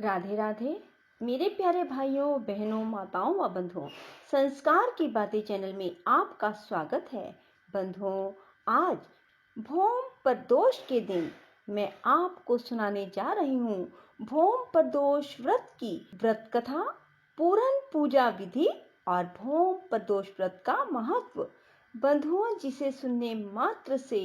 राधे राधे मेरे प्यारे भाइयों बहनों माताओं व बंधुओं, संस्कार की बातें चैनल में आपका स्वागत है। बंधुओं, आज भौम प्रदोष के दिन मैं आपको सुनाने जा रही हूँ भौम प्रदोष व्रत की व्रत कथा, पूरन पूजा विधि और भौम प्रदोष व्रत का महत्व। बंधुओं, जिसे सुनने मात्र से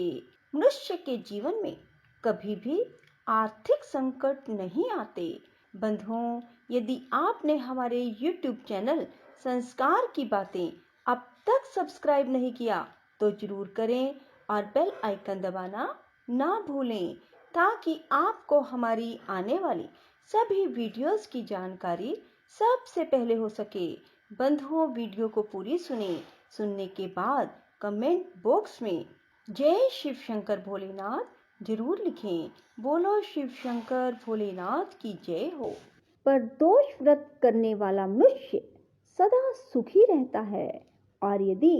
मनुष्य के जीवन में कभी भी आर्थिक संकट नहीं आते। बंधुओं, यदि आपने हमारे YouTube चैनल संस्कार की बातें अब तक सब्सक्राइब नहीं किया तो जरूर करें और बेल आइकन दबाना ना भूलें, ताकि आपको हमारी आने वाली सभी वीडियोस की जानकारी सबसे पहले हो सके। बंधुओं, वीडियो को पूरी सुनने के बाद कमेंट बॉक्स में जय शिव शंकर भोलेनाथ जरूर लिखें। बोलो शिव शंकर भोलेनाथ की जय हो। प्रदोष व्रत करने वाला मनुष्य सदा सुखी रहता है, और यदि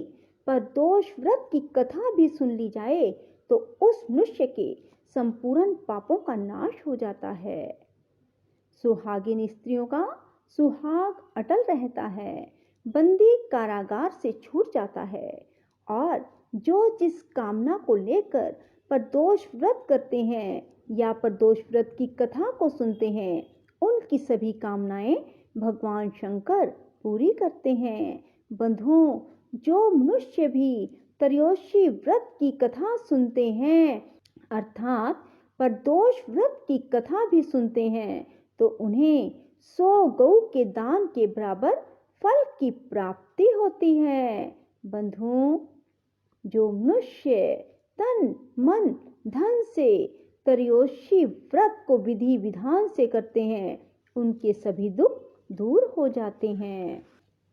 प्रदोष व्रत की कथा भी सुन ली जाए तो उस मनुष्य के संपूर्ण पापों का नाश हो जाता है। सुहागिन स्त्रियों का सुहाग अटल रहता है, बंदी कारागार से छूट जाता है, और जो जिस कामना को लेकर प्रदोष व्रत करते हैं या प्रदोष व्रत की कथा को सुनते हैं, उनकी सभी कामनाएं भगवान शंकर पूरी करते हैं। बंधुओं, जो मनुष्य भी त्रयोदशी व्रत की कथा सुनते हैं, अर्थात प्रदोष व्रत की कथा भी सुनते हैं, तो उन्हें 100 गौ के दान के बराबर फल की प्राप्ति होती है। बंधुओं, जो मनुष्य तन मन धन से त्रयोदशी व्रत को विधि विधान से करते हैं, उनके सभी दुख दूर हो जाते हैं।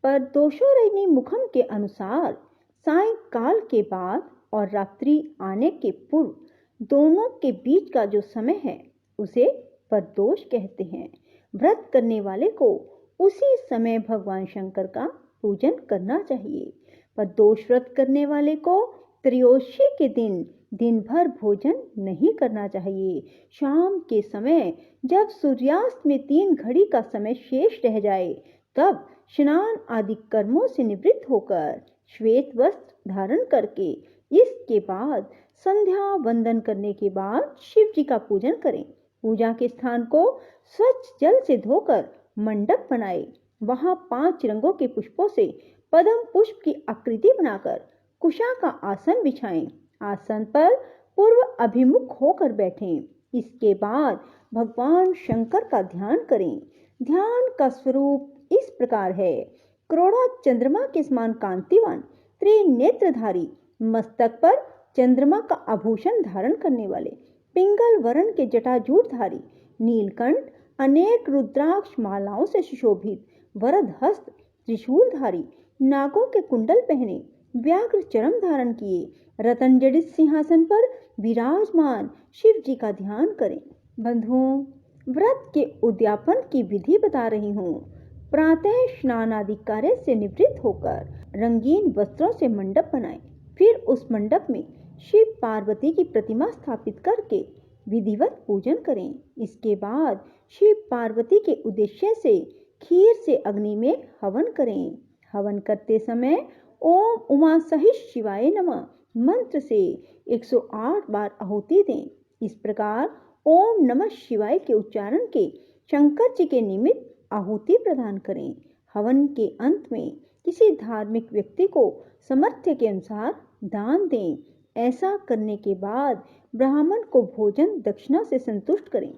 प्रदोषारोहिणी मुखम के अनुसार सायंकाल के बाद और रात्रि आने के पूर्व दोनों के बीच का जो समय है उसे प्रदोष कहते हैं। व्रत करने वाले को उसी समय भगवान शंकर का पूजन करना चाहिए। प्रदोष व्रत करने वाले को त्रयोदशी के दिन भर भोजन नहीं करना चाहिए। शाम के समय जब सूर्यास्त में 3 घड़ी का समय शेष रह जाए, तब स्नान आदि कर्मों से निवृत्त होकर श्वेत वस्त्र धारण करके इसके बाद संध्या वंदन करने के बाद शिव जी का पूजन करें। पूजा के स्थान को स्वच्छ जल से धोकर मंडप बनाए। वहां 5 रंगों के पुष्पों से पद्म पुष्प की आकृति बनाकर कुशा का आसन बिछाएं। आसन पर पूर्व अभिमुख होकर बैठें। इसके बाद भगवान शंकर का ध्यान करें। ध्यान का स्वरूप इस प्रकार है: करोड़ा चंद्रमा के समान कांतिवान, त्रिनेत्रधारी, मस्तक पर चंद्रमा का आभूषण धारण करने वाले, पिंगल वर्ण के जटाजूटधारी, नीलकंठ, अनेक रुद्राक्ष मालाओं से सुशोभित, वरद हस्त, त्रिशूलधारी, नागों के कुंडल पहने, व्याघ्र चरम धारण किए, रतन जड़ित सिंहासन पर विराजमान शिव जी का ध्यान करें। बंधुओं, व्रत के उद्यापन की विधि बता रही हूँ। प्रातः स्नान आदि कार्य से निवृत्त होकर रंगीन वस्त्रों से मंडप बनाएं। फिर उस मंडप में शिव पार्वती की प्रतिमा स्थापित करके विधिवत पूजन करें। इसके बाद शिव पार्वती के उद्देश्य से खीर से अग्नि में हवन करें। हवन करते समय ओम उमा सहित शिवाय नमः मंत्र से 108 बार आहुति दें। इस प्रकार ओम नमः शिवाय के उच्चारण के शंकर जी के निमित्त आहुति प्रदान करें। हवन के अंत में किसी धार्मिक व्यक्ति को सामर्थ्य के अनुसार दान दें। ऐसा करने के बाद ब्राह्मण को भोजन दक्षिणा से संतुष्ट करें।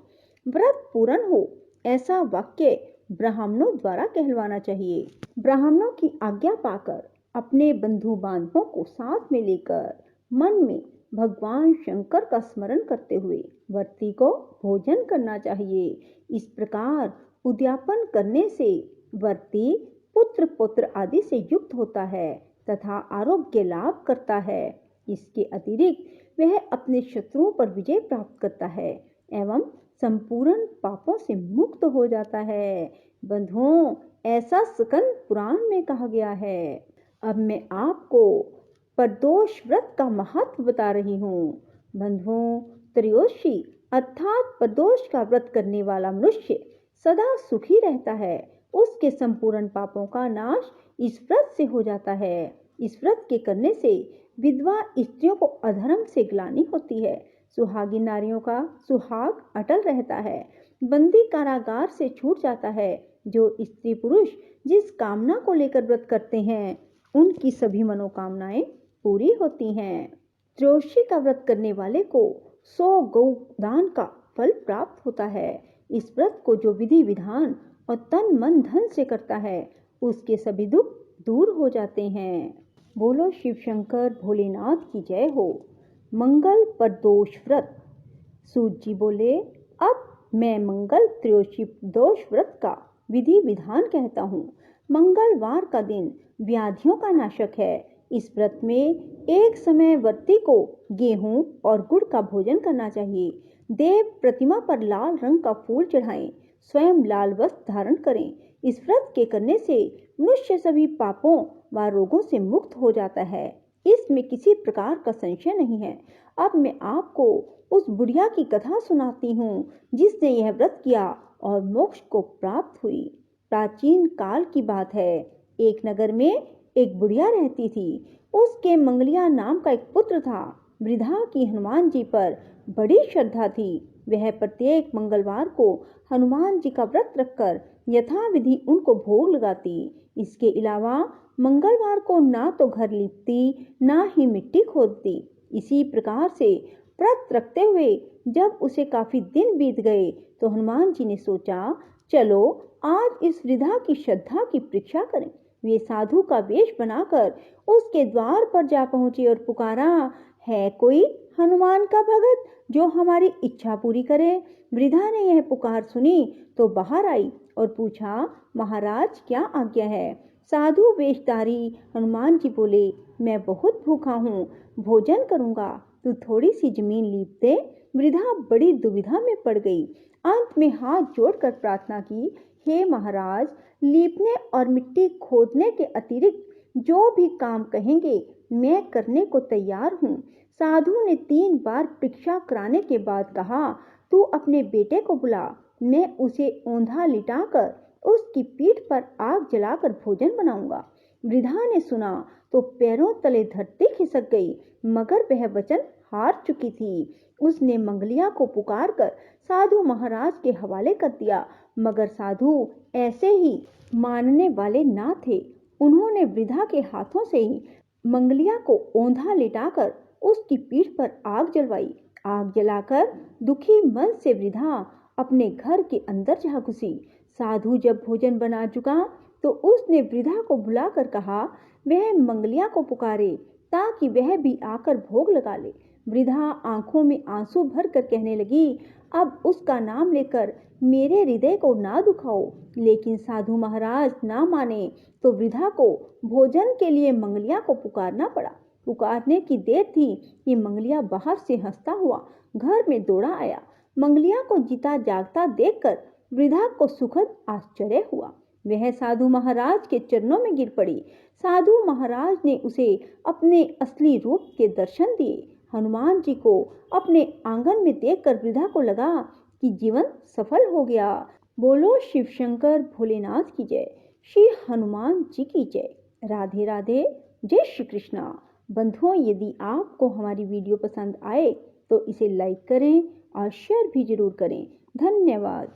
व्रत पूर्ण हो ऐसा वाक्य ब्राह्मणों द्वारा कहलवाना चाहिए। ब्राह्मणों की आज्ञा पाकर अपने बंधु बांधवों को साथ में लेकर मन में भगवान शंकर का स्मरण करते हुए व्रती को भोजन करना चाहिए। इस प्रकार उद्यापन करने से व्रती पुत्र पौत्र आदि से युक्त होता है तथा आरोग्य लाभ करता है। इसके अतिरिक्त वह अपने शत्रुओं पर विजय प्राप्त करता है एवं संपूर्ण पापों से मुक्त हो जाता है। बंधुओं, ऐसा स्कंद पुराण में कहा गया है। अब मैं आपको प्रदोष व्रत का महत्व बता रही हूँ। बंधुओं, त्रयोदशी अर्थात प्रदोष का व्रत करने वाला मनुष्य सदा सुखी रहता है। उसके संपूर्ण पापों का नाश इस व्रत से हो जाता है। इस व्रत के करने से विधवा स्त्रियों को अधर्म से ग्लानि होती है। सुहागी नारियों का सुहाग अटल रहता है। बंदी कारागार से छूट जाता है। जो स्त्री पुरुष जिस कामना को लेकर व्रत करते हैं उनकी सभी मनोकामनाएं पूरी होती हैं। त्रयोदशी का व्रत करने वाले को 100 गौ दान का फल प्राप्त होता है। इस व्रत को जो विधि विधान और तन मन धन से करता है उसके सभी दुख दूर हो जाते हैं। बोलो शिव शंकर भोलेनाथ की जय हो। मंगल प्रदोष व्रत। सूत जी बोले, अब मैं मंगल त्रयोदशी दोष व्रत का विधि विधान कहता हूँ। मंगलवार का दिन व्याधियों का नाशक है। इस व्रत में एक समय व्रती को गेहूं और गुड़ का भोजन करना चाहिए। देव प्रतिमा पर लाल रंग का फूल चढ़ाएं। स्वयं लाल वस्त्र धारण करें। इस व्रत के करने से मनुष्य सभी पापों व रोगों से मुक्त हो जाता है। इसमें किसी प्रकार का संशय नहीं है। अब मैं आपको उस बुढ़िया की कथा सुनाती हूँ जिसने यह व्रत किया और मोक्ष को प्राप्त हुई। प्राचीन काल की बात है। एक नगर में एक बुढ़िया रहती थी। उसके मंगलिया नाम का एक पुत्र था। वृद्धा की हनुमान जी पर बड़ी श्रद्धा थी। वह प्रत्येक मंगलवार को हनुमान जी का व्रत रखकर यथाविधि उनको भोग लगाती। इसके अलावा मंगलवार को ना तो घर लीपती ना ही मिट्टी खोदती। इसी प्रकार से व्रत रखते हुए जब उसे काफी दिन बीत गए तो हनुमान जी ने सोचा, चलो आज इस वृद्धा की श्रद्धा की परीक्षा करें। वे साधु का वेश बनाकर उसके द्वार पर जा पहुंचे और पुकारा, है कोई हनुमान का भगत जो हमारी इच्छा पूरी करे। वृद्धा ने यह पुकार सुनी तो बाहर आई और पूछा, महाराज क्या आज्ञा है। साधु वेशधारी हनुमान जी बोले, मैं बहुत भूखा हूँ, भोजन करूंगा, तू थोड़ी सी जमीन लीप दे। वृद्धा बड़ी दुविधा में पड़ गई। अंत में हाथ जोड़कर प्रार्थना की, हे महाराज, लीपने और मिट्टी खोदने के अतिरिक्त जो भी काम कहेंगे मैं करने को तैयार हूँ। साधु ने 3 बार परीक्षा कराने के बाद कहा, तू अपने बेटे को बुला, मैं उसे औंधा लिटाकर उसकी पीठ पर आग जलाकर भोजन बनाऊंगा। वृद्धा ने सुना तो पैरों तले धरती खिसक गई, मगर वह वचन हार चुकी थी। उसने मंगलिया को पुकार कर साधु महाराज के हवाले कर दिया, मगर साधु ऐसे ही मानने वाले ना थे। उन्होंने वृद्धा के हाथों से ही मंगलिया को औंधा लिटाकर उसकी पीठ पर आग जलवाई। आग जलाकर दुखी मन से वृद्धा अपने घर के अंदर जा घुसी। साधु जब भोजन बना चुका तो उसने वृद्धा को बुलाकर कहा, वह मंगलिया को पुकारे ताकि वह भी आकर भोग लगा ले। वृद्धा आंखों में आंसू भर कर कहने लगी, अब उसका नाम लेकर मेरे हृदय को ना दुखाओ। लेकिन साधु महाराज ना माने तो वृद्धा को भोजन के लिए मंगलिया को पुकारना पड़ा। पुकारने की देर थी कि मंगलिया बाहर से हंसता हुआ घर में दौड़ा आया। मंगलिया को जीता जागता देखकर वृद्धा को सुखद आश्चर्य हुआ। वह साधु महाराज के चरणों में गिर पड़ी। साधु महाराज ने उसे अपने असली रूप के दर्शन दिए। हनुमान जी को अपने आंगन में देखकर वृद्धा को लगा कि जीवन सफल हो गया। बोलो शिव शंकर भोलेनाथ की जय। श्री हनुमान जी की जय। राधे राधे। जय श्री कृष्णा। बंधुओं, यदि आपको हमारी वीडियो पसंद आए तो इसे लाइक करें और शेयर भी जरूर करें। धन्यवाद।